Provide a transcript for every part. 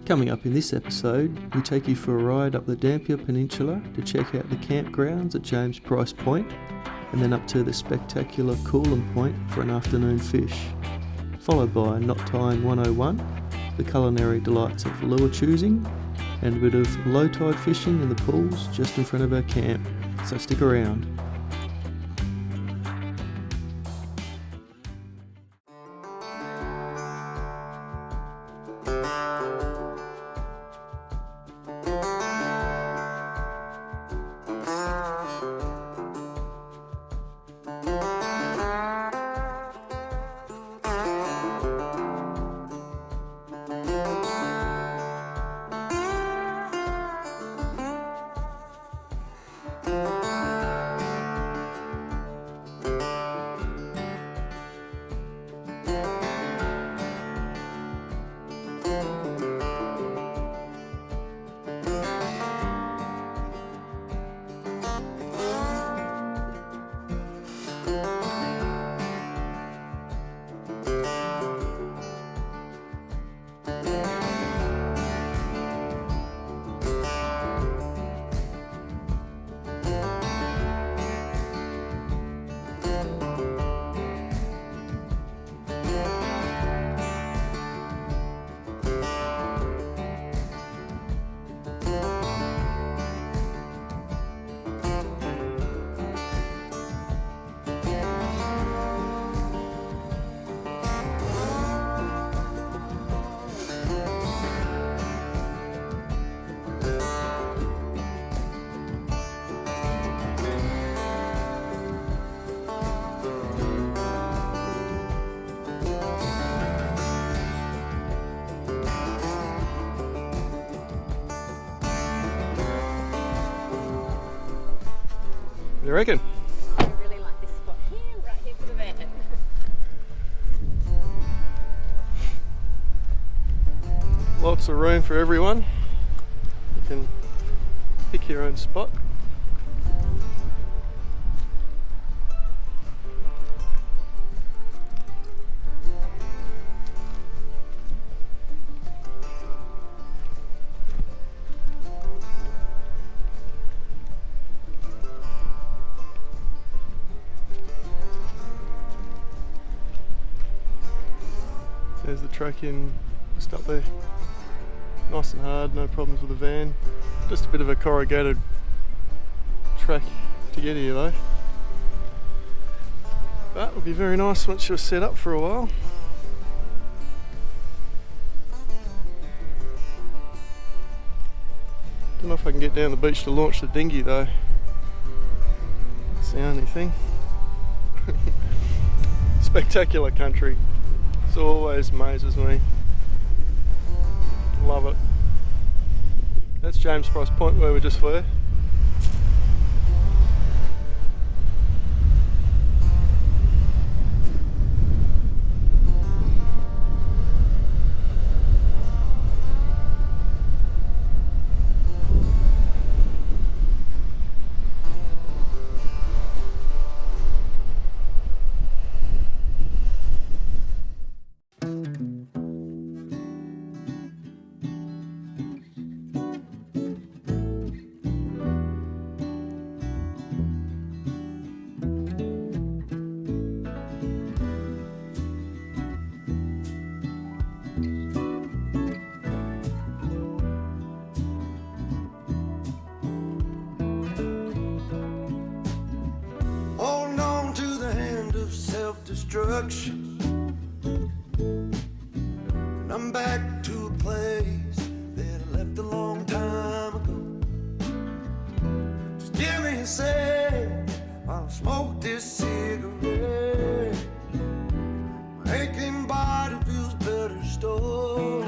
Coming up in this episode, we take you for a ride up the Dampier Peninsula to check out the campgrounds at James Price Point, and then up to the spectacular Coloumb Point for an afternoon fish, followed by Knot Tying 101, the culinary delights of lure choosing, and a bit of low tide fishing in the pools just in front of our camp, so stick around. You reckon? I really like this spot here, right here for the van. Lots of room for everyone. You can pick your own spot. There's the track in, just up there. Nice and hard, no problems with the van. Just a bit of a corrugated track to get here though. But it'll be very nice once you're set up for a while. Don't know if I can get down the beach to launch the dinghy though. That's the only thing. Spectacular country. It always amazes me. Love it. That's James Price Point where we just were. Destruction, and I'm back to a place that I left a long time ago. Just give me a sec while I smoke this cigarette. My aching body feels better still.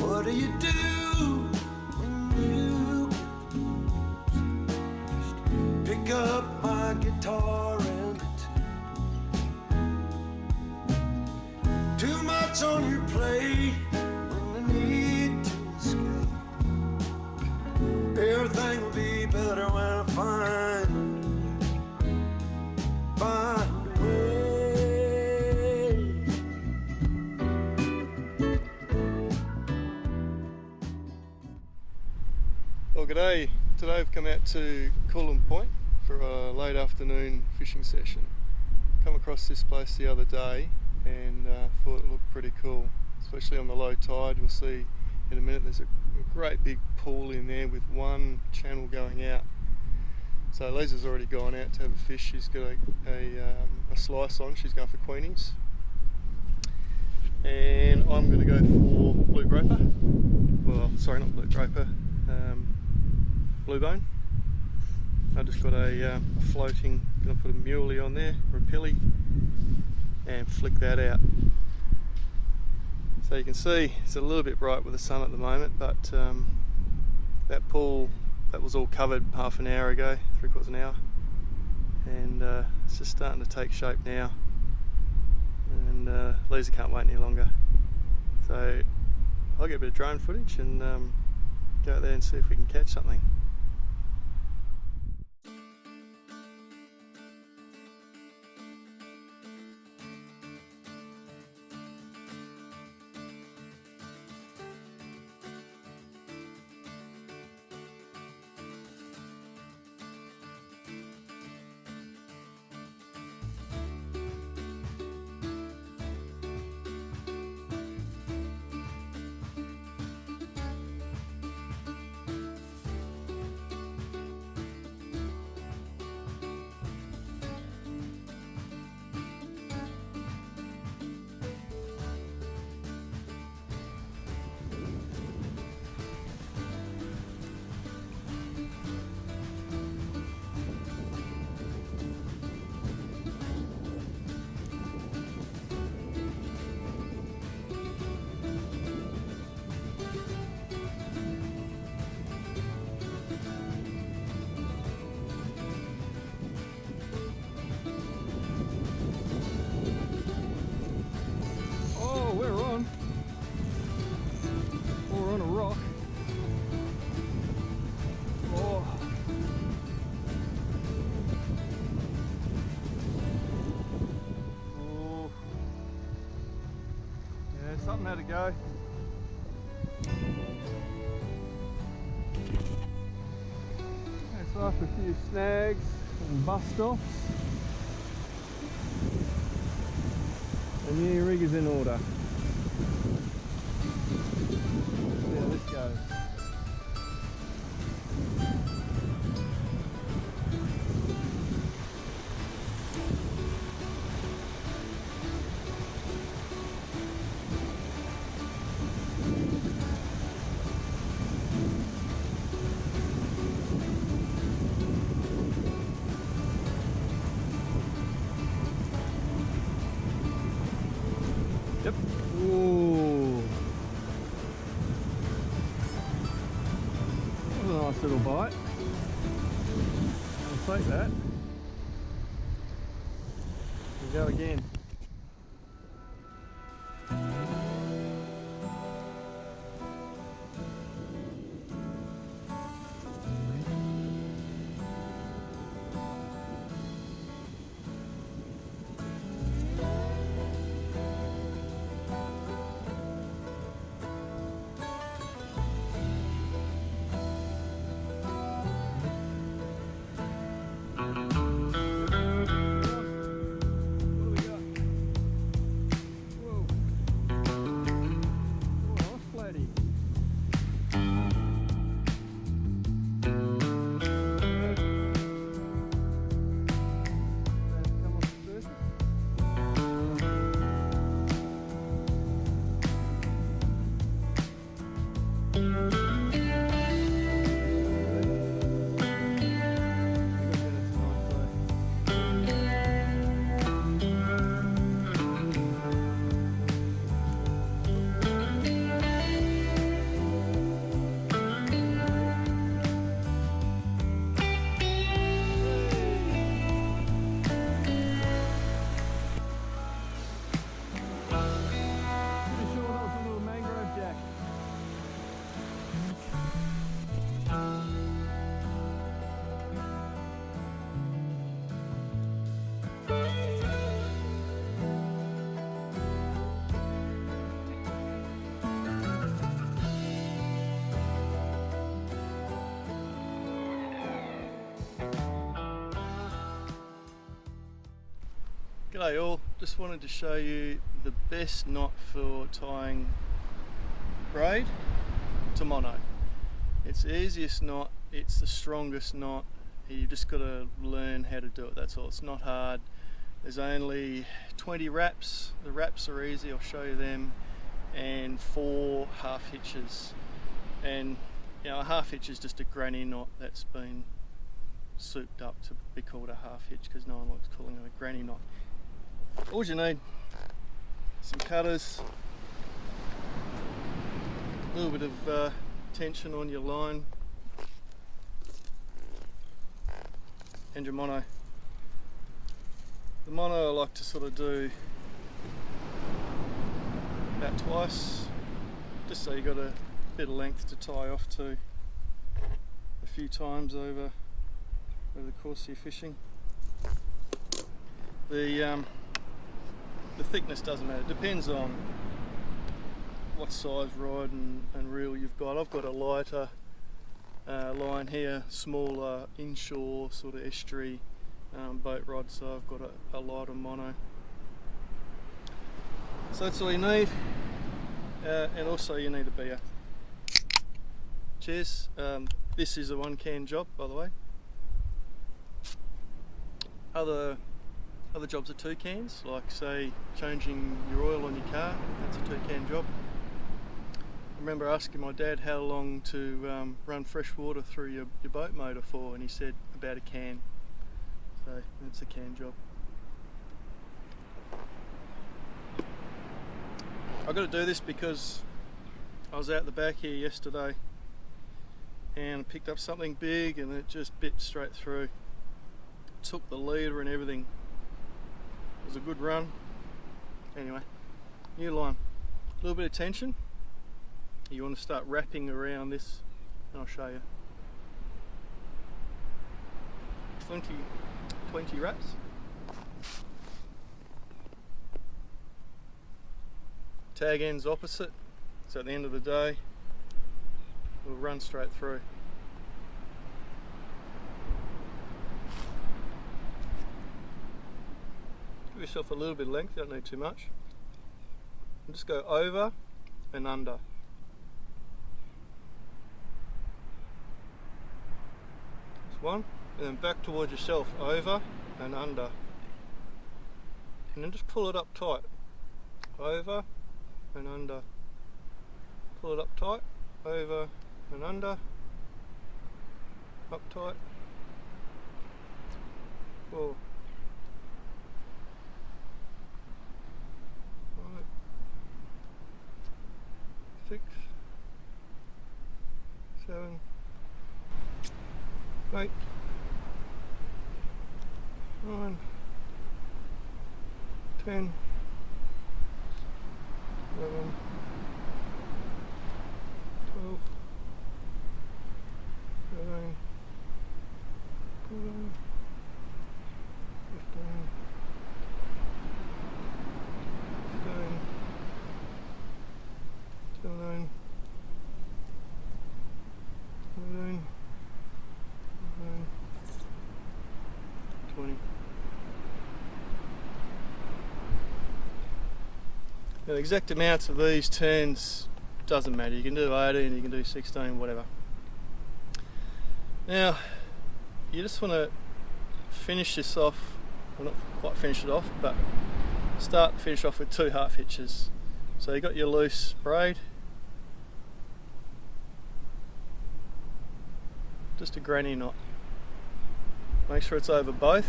What do you do when you just pick up my guitar and too much on your plate when I need to escape? Everything will be better when I find a way. Well, g'day. Today I've come out to Coloumb Point for a late afternoon fishing session. Come across this place the other day and thought it looked pretty cool, especially on the low tide. You'll see in a minute there's a great big pool in there with one channel going out. So Liza's already gone out to have a fish. She's got a slice on. She's going for queenies. And I'm going to go for blue groper. Well, sorry, not blue groper. Blue bone. I just got a floating, going to put a muley on there, or a pilly, and flick that out. So you can see it's a little bit bright with the sun at the moment, but that pool, that was all covered half an hour ago, 3/4 an hour, and it's just starting to take shape now, and Liza can't wait any longer. So I'll get a bit of drone footage and go out there and see if we can catch something. We're on a rock. Oh. Oh. Yeah, something had to go. It's after a few snags and bust-offs. The new rig is in order. See how this goes. Yep. Ooh. That was a nice little bite. I'll take that. We'll go again. G'day all, just wanted to show you the best knot for tying braid to mono. It's the easiest knot, it's the strongest knot, you've just got to learn how to do it, that's all. It's not hard. There's only 20 wraps, the wraps are easy, I'll show you them, and 4 half hitches. And you know, a half hitch is just a granny knot that's been souped up to be called a half hitch because no one likes calling it a granny knot. All you need, some cutters, a little bit of tension on your line, and your mono. The mono I like to sort of do about twice, just so you got a bit of length to tie off to a few times over the course of your fishing. The thickness doesn't matter, it depends on what size rod and reel you've got. I've got a lighter line here, smaller inshore sort of estuary boat rod, so I've got a lighter mono. So that's all you need, and also you need a beer. Cheers. This is a 1 can job, by the way. Other jobs are 2 cans, like say changing your oil on your car, that's a 2 can job. I remember asking my dad how long to run fresh water through your boat motor for, and he said about a can. So that's a can job. I've got to do this because I was out the back here yesterday and I picked up something big and it just bit straight through. Took the leader and everything. It was a good run. Anyway, new line. A little bit of tension. You want to start wrapping around this and I'll show you. 20 wraps. Tag ends opposite, so at the end of the day we'll run straight through. Give yourself a little bit of length, you don't need too much. And just go over and under. Just one, and then back towards yourself, over and under. And then just pull it up tight. Over and under. Pull it up tight, over and under. Up tight. 4. 5. 6. 7. 8. 9. 10. 11. 12. 13. 14. 15. 16. 17. 18. 20. Now, the exact amounts of these turns doesn't matter. You can do 18, you can do 16, whatever. Now, you just want to finish this off, well, not quite finish it off, but start and finish off with 2 half hitches. So you got your loose braid, just a granny knot. Make sure it's over both.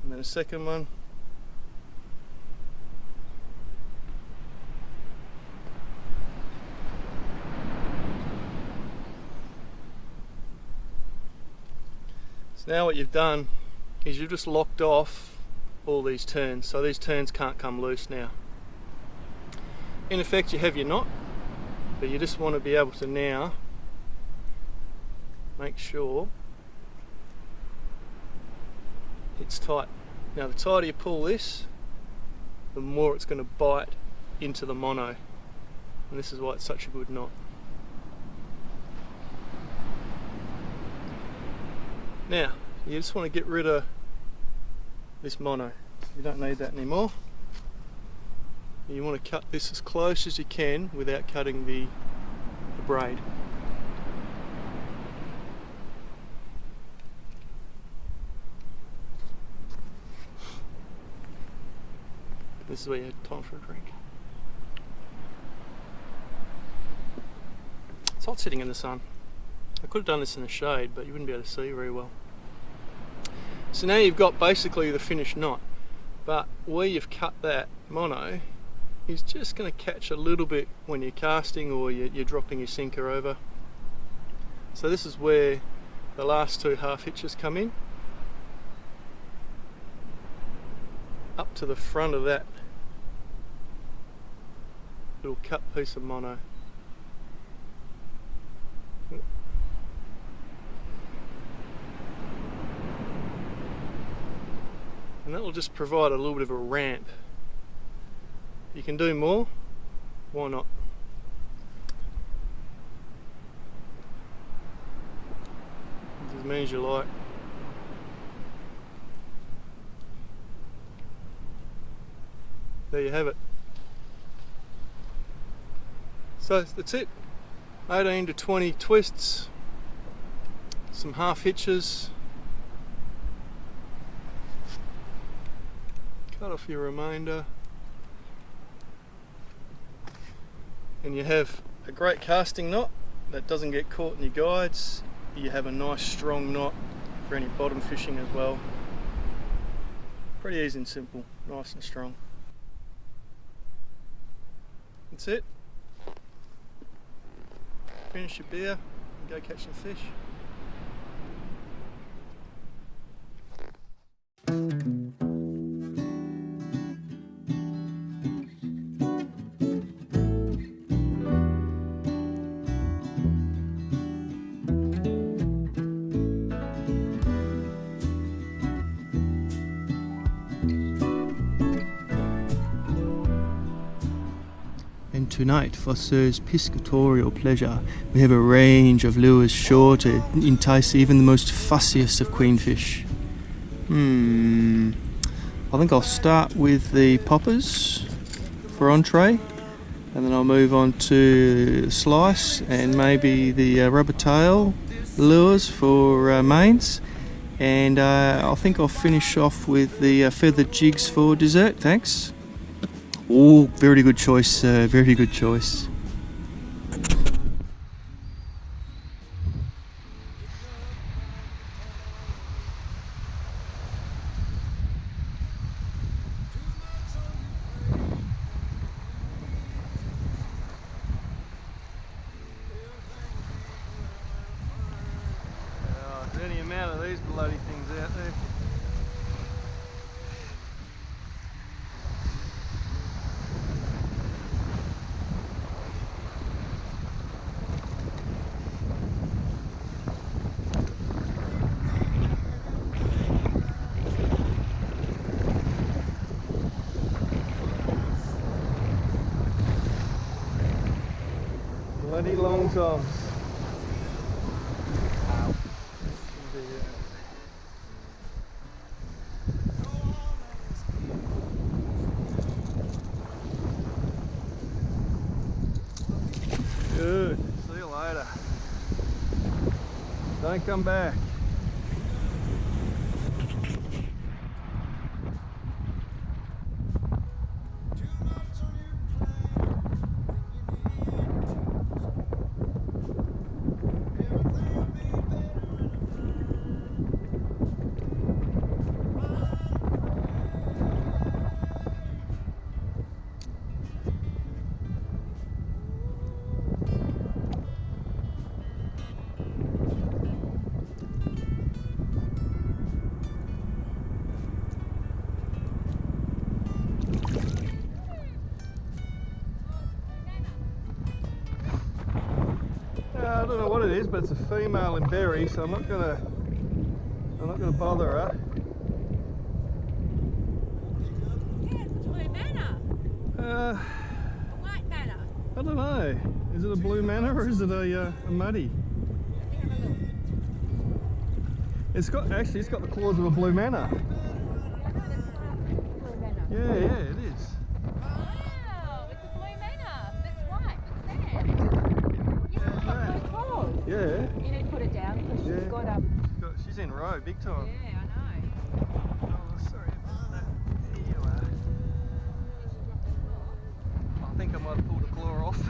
And then a second one. So now what you've done is you've just locked off all these turns, so these turns can't come loose now. In effect, you have your knot, but you just want to be able to now make sure it's tight. Now, the tighter you pull this, the more it's going to bite into the mono, and this is why it's such a good knot. Now, you just want to get rid of this mono. You don't need that anymore. You want to cut this as close as you can without cutting the braid. This is where you had time for a drink. It's hot sitting in the sun. I could have done this in the shade, but you wouldn't be able to see very well. So now you've got basically the finished knot, but where you've cut that mono is just going to catch a little bit when you're casting or you're dropping your sinker over. So this is where the last two half hitches come in, up to the front of that little cut piece of mono. And that will just provide a little bit of a ramp. You can do more, why not? As many as you like. There you have it. So that's it. 18 to 20 twists, some half hitches, cut off your remainder, and you have a great casting knot that doesn't get caught in your guides. You have a nice strong knot for any bottom fishing as well. Pretty easy and simple, nice and strong. That's it. Finish your beer and go catch some fish. And tonight, for Sir's piscatorial pleasure, we have a range of lures sure to entice even the most fussiest of queenfish. I think I'll start with the poppers for entree, and then I'll move on to slice and maybe the rubber tail lures for mains, and I think I'll finish off with the feathered jigs for dessert. Thanks. Oh, very good choice, very good choice. There's any amount of these bloody things out there. Bloody long toms. Good. See you later. Don't come back. I don't know what it is, but it's a female in berry, so I'm not gonna bother her. Yeah, it's a blue manna. A white manna. I don't know. Is it a blue manna or is it a muddy? Let me have a look. It's got the claws of a blue manna. Yeah, it is. Wow, it's a blue manna. That's white. It's there. Yeah, it's got blue claws. Yeah. You need to put it down because she's got She's in row, big time. Yeah, I know. Oh, sorry about that. Here you are. I think I might have pulled a claw off.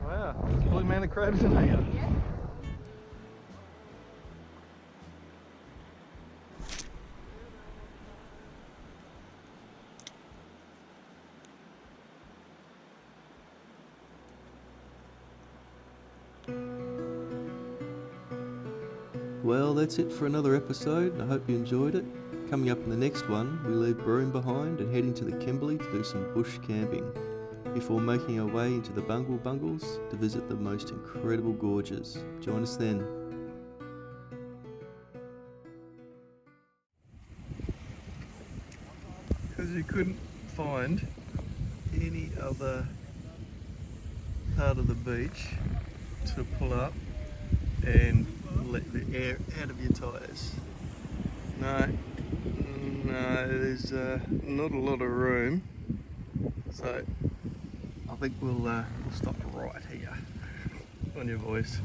Wow, there's blue manna crabs in here. Yeah. Well, that's it for another episode. I hope you enjoyed it. Coming up in the next one, we leave Broome behind and head into the Kimberley to do some bush camping, before making our way into the Bungle Bungles to visit the most incredible gorges. Join us then. Because you couldn't find any other part of the beach to pull up and let the air out of your tyres. No, there's not a lot of room, so I think we'll stop right here on your voice.